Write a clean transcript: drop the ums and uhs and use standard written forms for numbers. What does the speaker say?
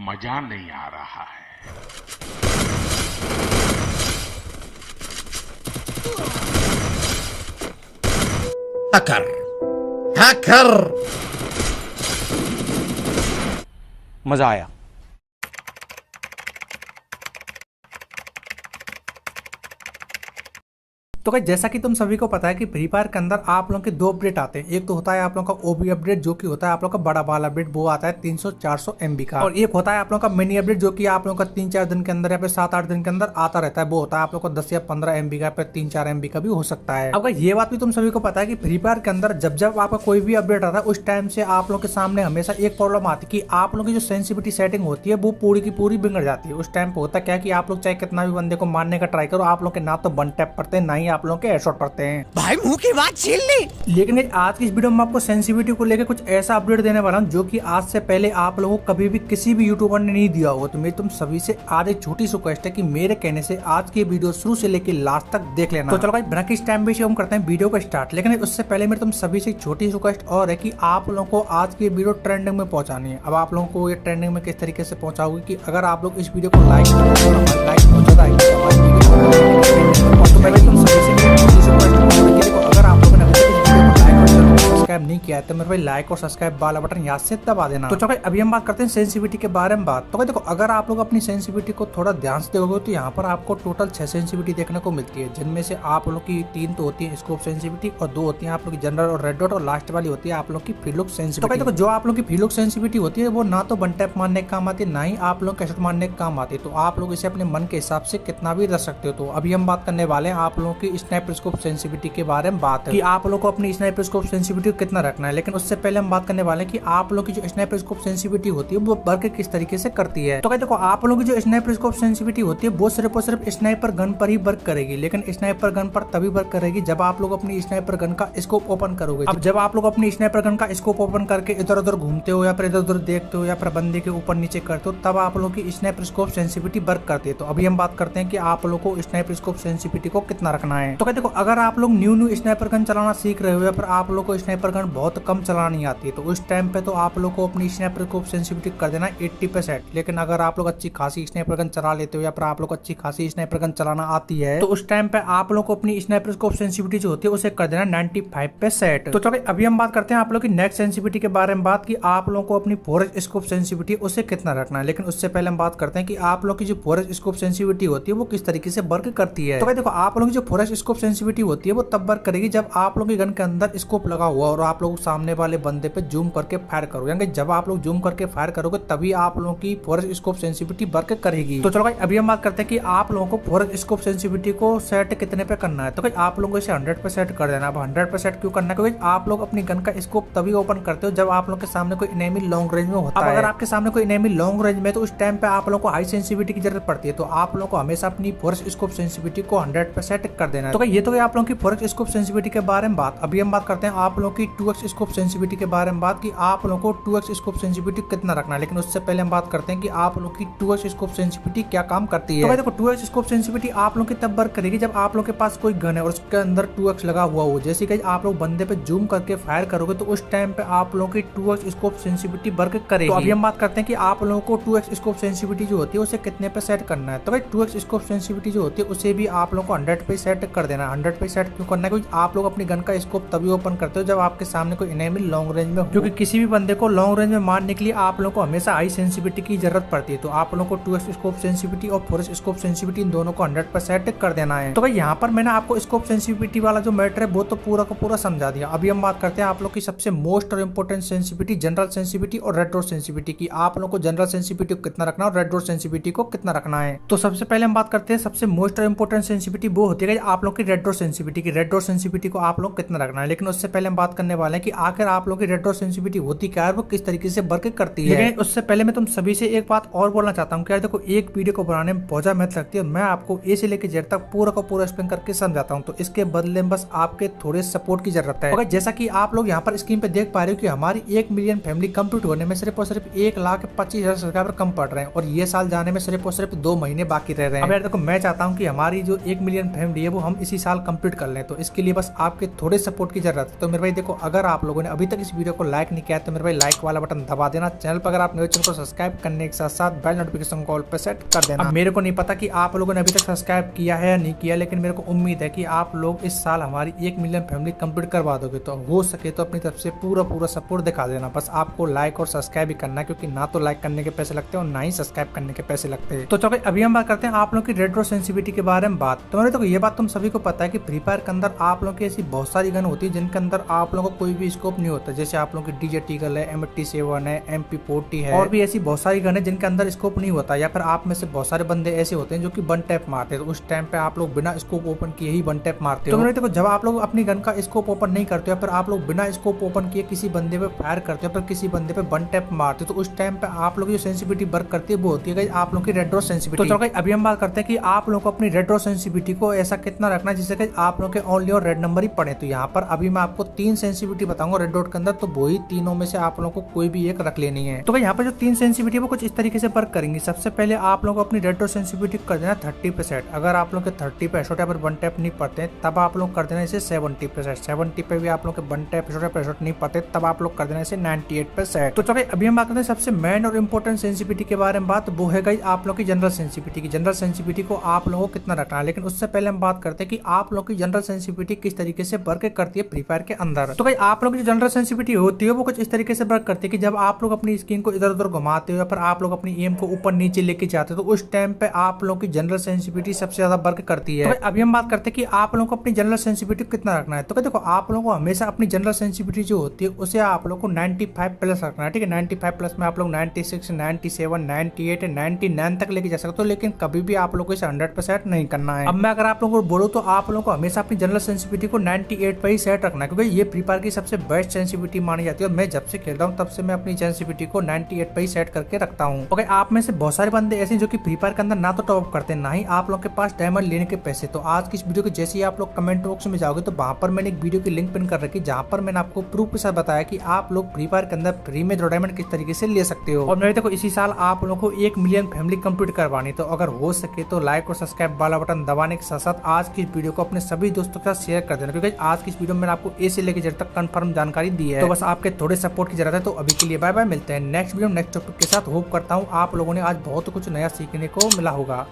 मजा नहीं आ रहा है। हैकर हैकर मजा आया। तो गाइस जैसा कि तुम सभी को पता है कि फ्री फायर के अंदर आप लोगों के दो अपडेट आते हैं। एक तो होता है आप लोगों का ओबी अपडेट जो कि होता है आप लोगों का बड़ा वाला अपडेट, वो आता है 300-400 MB का, और एक होता है आप लोगों का मिनी अपडेट जो कि आप लोगों का 3-4 दिन के अंदर या फिर 7-8 दिन के अंदर आता रहता है। वो होता है आप लोगों को 10 या 15 MB का, फिर 3-4 MB का भी हो सकता है। अब ये बात भी तुम सभी को पता है कि फ्री फायर के अंदर जब जब आपका कोई भी अपडेट आता है उस टाइम से आप लोग के सामने हमेशा एक प्रॉब्लम आती है कि आप लोगों की जो सेंसिटिविटी सेटिंग होती है वो पूरी की पूरी बिगड़ जाती है। उस टाइम पे होता क्या कि आप लोग चाहे कितना भी बंदे को मारने का ट्राई करो, आप लोग के ना तो वन टैप पड़ते हैं ना ही आप लोग के हेडशॉट पड़ते हैं। भाई मुंह की बात छीन ली। लेकिन आज की इस वीडियो में आपको सेंसिटिविटी को लेकर कुछ ऐसा अपडेट देने वाला हूं जो कि आज से पहले आप लोगों को कभी भी किसी भी यूट्यूबर ने नहीं दिया होगा। तो मेरी तुम सभी से आज एक छोटी सी रिक्वेस्ट है कि मेरे कहने से आज की वीडियो शुरू से लेकर लास्ट तक देख लेना। तो चलो भाई बिना किसी टाइम वेस्ट हम करते हैं वीडियो को स्टार्ट। लेकिन उससे पहले मेरे तुम सभी से एक छोटी सी रिक्वेस्ट और है कि आप लोगों को आज की वीडियो ट्रेंडिंग में पहुंचानी है। अब आप लोगों को ये ट्रेंडिंग में किस तरीके से पहुंचाओगे कि अगर आप लोग इस वीडियो को लाइक नहीं किया है तो मेरे भाई लाइक और सब्सक्राइब वाला बटन याद से दबा देना। तो चलो अभी हम बात करते हैं सेंसिटिविटी के बारे में बात। तो देखो अगर आप लोग अपनी सेंसिटिविटी को थोड़ा ध्यान से देखोगे तो यहाँ पर आपको टोटल 6 सेंसिटिविटी देखने को मिलती है, जिनमें से आप लोग की 3 तो होती है स्कोप सेंसिटिविटी और 2 होती है आप लोग की जनरल और रेड डॉट, और लास्ट वाली होती है आप लोग की फीलुक सेंसिटिविटी। तो देखो जो आप लोग की फीलुक सेंसिटिविटी होती है वो ना तो वन टैप मारने के काम आती है ना ही आप लोग कैशेट मारने के काम आती है। तो आप लोग इसे अपने मन के हिसाब से कितना भी रख सकते हो। तो अभी हम बात करने वाले हैं आप लोगों की स्नाइपर स्कोप सेंसिटिविटी के बारे में बात है कि आप लोग को अपनी स्नाइपर स्कोप सेंसिटिविटी कितना रखना है। लेकिन उससे पहले हम बात करने वाले हैं कि आप लोग की जो स्नाइपर स्कोप सेंसिटिविटी होती है वो वर्क किस तरीके से करती है। तो देखो आप लोगों की जो स्नाइपर स्कोप सेंसिटिविटी होती है वो सिर्फ और सिर्फ स्नाइपर गन पर ही वर्क करेगी। लेकिन स्नाइपर गन पर तभी वर्क करेगी जब आप लोग अपनी स्नाइपर गन का स्कोप ओपन करोगे। अब जब आप लोग अपनी स्नाइपर गन का स्कोप ओपन करके इधर उधर घूमते हो या फिर इधर उधर देखते हो या फिर बंदे के ऊपर नीचे करते हो तब आप लोग की स्नाइपर स्कोप सेंसिटिविटी वर्क करती है। तो अभी हम बात करते हैं कि आप लोग को स्नाइपर स्कोप सेंसिटिविटी को कितना रखना है। तो देखो अगर आप लोग न्यू स्नाइपर गन चलाना सीख रहे हो या फिर आप लोग को स्नाइपर गन बहुत कम चलाना नहीं आती है तो उस टाइम पे तो आप लोग को अपनी स्नाइपर स्कोप सेंसिटिविटी कर देना 80%। लेकिन अगर आप लोग अच्छी खासी स्नाइपर गन चला लेते हो या फिर आप लोग अच्छी खासी स्नाइपर गन चलाना आती है तो उस टाइम पे आप लोग को अपनी स्नाइपर स्कोप सेंसिटिविटी जो होती है उसे कर देना 95%। तो चलो अभी हम बात करते हैं आप लोग की नेक्स्ट सेंसिटिविटी के बारे में बात की आप लोग को अपनी फोरेस्ट स्कोप सेंसिटिविटी उसे कितना रखना है। लेकिन उससे पहले हम बात करते हैं कि आप लोग की जो फोरेस्ट स्कोप सेंसिटिविटी होती है वो किस तरीके से वर्क करती है। तो भाई देखो आप लोग की जो फोरेस्ट स्कोप सेंसिटिविटी होती है वो तब वर्क करेगी जब आप लोग की गन के अंदर स्कोप लगा हुआ और आप लोग सामने वाले बंदे पे जूम करके फायर करो, यानी जब आप लोग जूम करके फायर करोगे तभी आप लोगों की फोरेस्ट स्कोप सेंसिटिविटी वर्क करेगी। तो चलो भाई अभी हम बात करते हैं कि आप लोगों को फोरेस्ट स्कोप सेंसिटिविटी को सेट कितने पे करना है। तो भाई आप लोगों को इसे 100 पे सेट कर देना। अब 100% क्यों करना है क्योंकि आप लोग अपनी गन का स्कोप तभी ओपन करते हो जब आप लोग के सामने कोई एनिमी लॉन्ग रेंज में होता है। अगर आपके सामने कोई एनिमी लॉन्ग रेंज में तो उस टाइम पे आप लोग को हाई सेंसिटिविटी की जरूरत पड़ती है। तो आप लोग को हमेशा अपनी फोरेस्ट स्कोप सेंसिटिविटी को 100% कर देना है। तो ये तो आप लोगों की फोरेस्ट स्कोप सेंसिटिविटी के बारे में बात। अभी हम बात करते हैं आप लोगों की 2x स्कोप सेंसिटिविटी के बारे में बात की आप लोगों को 2x स्कोप सेंसिटिविटी कितना रखना है। लेकिन उससे पहले हम बात करते हैं कि आप लोग की 2x स्कोप सेंसिटिविटी क्या काम करती है। तो देखो 2x स्कोप सेंसिटिविटी आप लोग की तब वर्क करेगी जब आप लोग के पास कोई गन है और उसके अंदर 2x लगा हुआ हो। जैसे कि आप लोग बंदे पे जूम करके फायर करोगे तो उस टाइम पे आप लोग की 2x स्कोप सेंसिटिविटी वर्क करेगी। तो अभी हम बात करते हैं कि आप लोगों को 2x स्कोप सेंसिटिविटी जो होती है उसे कितने पे सेट करना है। तो भाई 2x स्कोप सेंसिटिविटी जो होती है उसे भी आप लोग को 100 पे सेट कर देना है। 100 पे सेट क्यों करना है क्योंकि आप लोग अपनी गन का स्कोप तभी ओपन करते हो जब आपके सामने कोई एनिमी लॉन्ग रेंज में हो, क्योंकि किसी भी बंदे को लॉन्ग रेंज में मारने के लिए आप लोगों को हमेशा हाई सेंसिटिविटी की जरूरत पड़ती है। तो आप लोगों को 2x स्कोप सेंसिटिविटी और फोरेस्ट स्कोप सेंसिटिविटी इन दोनों को 100% कर देना है। तो भाई यहाँ पर मैंने आपको स्कोप सेंसिटिविटी वाला जो मैटर है वो तो पूरा का पूरा समझा दिया। अभी हम बात करते हैं आप लोग की सबसे मोस्ट और इम्पोर्टेंट सेंसिटिविटी जनरल सेंसिटिविटी और रेड डॉट सेंसिटिविटी की। आप लोग को जनरल सेंसिटिविटी को कितना रखना है और रेड डॉट सेंसिटिविटी को कितना रखना है। तो सबसे पहले हम बात करते हैं सबसे मोस्ट और इम्पोर्टेंट सेंसिटिविटी वो होती है आप लोग की रेड डॉट सेंसिटिविटी की। रेड डॉट सेंसिटिविटी को आप लोग कितना रखना है। लेकिन उससे पहले हम बात करने वाले हैं कि आखिर आप लोग की रेड डॉट सेंसिटिविटी होती क्या है, वो किस तरीके से वर्क करती है। लेकिन उससे पहले मैं तुम सभी से एक बात और बोलना चाहता हूँ कि यार देखो एक वीडियो को बनाने में बहुत ज्यादा मेहनत लगती है। मैं आपको ए से लेकर जेड तक पूरा का पूरा एक्सप्लेन करके समझाता हूँ। तो इसके बदले में बस आपके थोड़े सपोर्ट की जरूरत है। जैसा कि आप लोग यहाँ पर स्क्रीन पे देख पा रहे हो कि हमारी 1 मिलियन फैमिली कंप्लीट होने में सिर्फ और सिर्फ 1,25,000 सब्सक्राइबर कम पड़ रहे हैं और ये साल जाने में सिर्फ और सिर्फ 2 महीने बाकी रह रहे हैं। अब यार देखो मैं चाहता हूँ कि हमारी जो 1 मिलियन फैमिली है वो हम इसी साल कंप्लीट कर लें। तो इसके लिए बस आपके थोड़े सपोर्ट की जरूरत है। तो मेरे भाई देखो अगर आप लोगों ने अभी तक इस वीडियो को लाइक नहीं किया तो मेरे भाई लाइक वाला बटन दबा देना। चैनल पर अगर आप नए चैनल को सब्सक्राइब करने के साथ साथ बेल नोटिफिकेशन कॉल पर सेट कर देना। अब मेरे को नहीं पता कि आप लोगों ने अभी तक सब्सक्राइब किया है या नहीं किया, लेकिन मेरे को उम्मीद है कि आप लोग इस साल हमारी 1 मिलियन फैमिली कंप्लीट करवा दोगे। तो हो सके तो अपनी तरफ से पूरा सपोर्ट दिखा देना। बस आपको लाइक और सब्सक्राइब ही करना है, क्योंकि ना तो लाइक करने के पैसे लगते हैं और ना ही सब्सक्राइब करने के पैसे लगते हैं। तो चलो अभी हम बात करते हैं आप लोगों की रेट्रो सेंसिटिविटी के बारे में बात। तो मेरे तो ये बात तुम सभी को पता है कि फ्री फायर के अंदर आप लोगों की ऐसी बहुत सारी गन होती है जिनके अंदर आप लोगों को कोई भी स्कोप नहीं होता। जैसे आप लोगों की डीजे टीगल है, M87 है, MP40 है, और भी ऐसी बहुत सारी गन है जिनके अंदर स्कोप नहीं होता। या फिर आप में से बहुत सारे बंदे ऐसे होते हैं जो कि वन टैप मारते हैं, तो उस टाइम पे आप लोग बिना स्कोप ओपन किए ही वन टैप मारते हो। तो देखो जब आप लोग अपनी गन का स्कोप ओपन नहीं करते हो, फिर आप लोग बिना स्कोप ओपन किए किसी बंदे पे फायर करते हो, फिर किसी बंदे पे वन टैप मारते हो, तो उस टाइम पे आप लोग जो सेंसिटिविटी वर्क करती है वो होती है आप लोग की रेट्रो सेंसिटिविटी। तो चलो अभी हम बात करते हैं कि आप लोगों को अपनी रेट्रो सेंसिटिविटी को ऐसा कितना रखना है जिससे कि आप लोग के ओनली और रेड नंबर ही पड़े। तो यहाँ पर अभी मैं आपको 3 सेंसिटिविटी बताऊंगा रेड डॉट के अंदर, तो वही तीनों में से आप लोगों को कोई भी एक रख लेनी है। तो यहाँ पर जो 3 सेंसिटिविटी वो कुछ इस तरीके से वर्क करेंगी। सबसे पहले आप लोगों को अपनी रेट्रो सेंसिटिविटी कर देना 30%। अगर आप लोग के 30% पर वन टैप नहीं पड़ते तब आप लोग कर देना इसे 70%। 70 पे भी आप लोग के वन टैप नहीं पड़ते तब आप लोग कर देना इसे 98%। तो चलो अभी हम बात करते हैं सबसे मेन और इम्पोर्टेंट सेंसिटिविटी के बारे में बात, वो है गाइस आप लोग की जनरल सेंसिटिविटी की। जनरल सेंसिटिविटी को आप लोगों को कितना रखना है, लेकिन उससे पहले हम बात करते हैं कि आप लोग की जनरल सेंसिटिविटी किस तरीके से वर्क करती है फ्री फायर के अंदर। तो गाइस आप लोग की जो जनरल सेंसिटिविटी होती है वो कुछ इस तरीके से वर्क करती है कि जब आप लोग अपनी स्क्रीन को इधर उधर घुमाते हो या फिर आप लोग अपनी एम को ऊपर नीचे लेके जाते हो, तो उस टाइम पे आप लोग की जनरल सेंसिटिविटी सबसे ज्यादा वर्क करती है। तो अभी हम बात करते हैं कि आप लोगों को अपनी जनरल सेंसिटिविटी कितना रखना है। तो देखो आप लोगों को हमेशा अपनी जनरल सेंसिटिविटी जो होती है उसे आप लोग को 95 प्लस रखना है, ठीक है। 95 प्लस में आप लोग 96, 97, 98, 99 तक लेके जा सकते हो, लेकिन कभी भी आप लोग को इसे 100% नहीं करना है। अब मैं अगर आप लोगों को बोलूं तो आप लोगों को हमेशा अपनी जनरल सेंसिटिविटी को 98 पर ही सेट रखना है, क्योंकि ये फ्री फायर की सबसे बेस्ट सेंसिटिविटी मानी जाती है। और मैं जब से खेल रहा हूँ तब से मैं अपनी सेंसिटिविटी को 98 पर ही सेट करके रखता हूँ। ओके, आप में से बहुत सारे बंदे ऐसे जो कि फ्री फायर के अंदर ना तो टॉप करते ना ही आप लोग के पास डायमंड लेने के पैसे। तो आज की इस वीडियो के जैसे ही आप लोग कमेंट बॉक्स में जाओगे तो वहां पर मैंने एक वीडियो की लिंक पिन कर रखी, जहां पर मैंने आपको प्रूफ के साथ बताया कि आप लोग फ्री फायर के अंदर फ्री में डायमंड किस तरीके से ले सकते हो। और मेरे देखो इसी साल आप लोगों को 1 मिलियन फैमिली कंप्लीट करवानी, तो अगर हो सके तो लाइक और सब्सक्राइब वाला बटन दबाने के साथ साथ आज की वीडियो को अपने सभी दोस्तों के साथ शेयर कर देना, क्योंकि आज की इस वीडियो में मैंने आपको ए से लेकर जेड तक कंफर्म जानकारी दी है। तो बस आपके थोड़े सपोर्ट की जरूरत है। तो अभी के लिए बाय बाय, मिलते हैं नेक्स्ट वीडियो नेक्स्ट टॉपिक के साथ। होप करता हूँ आप लोगों ने आज बहुत कुछ नया सीखने को मिला होगा।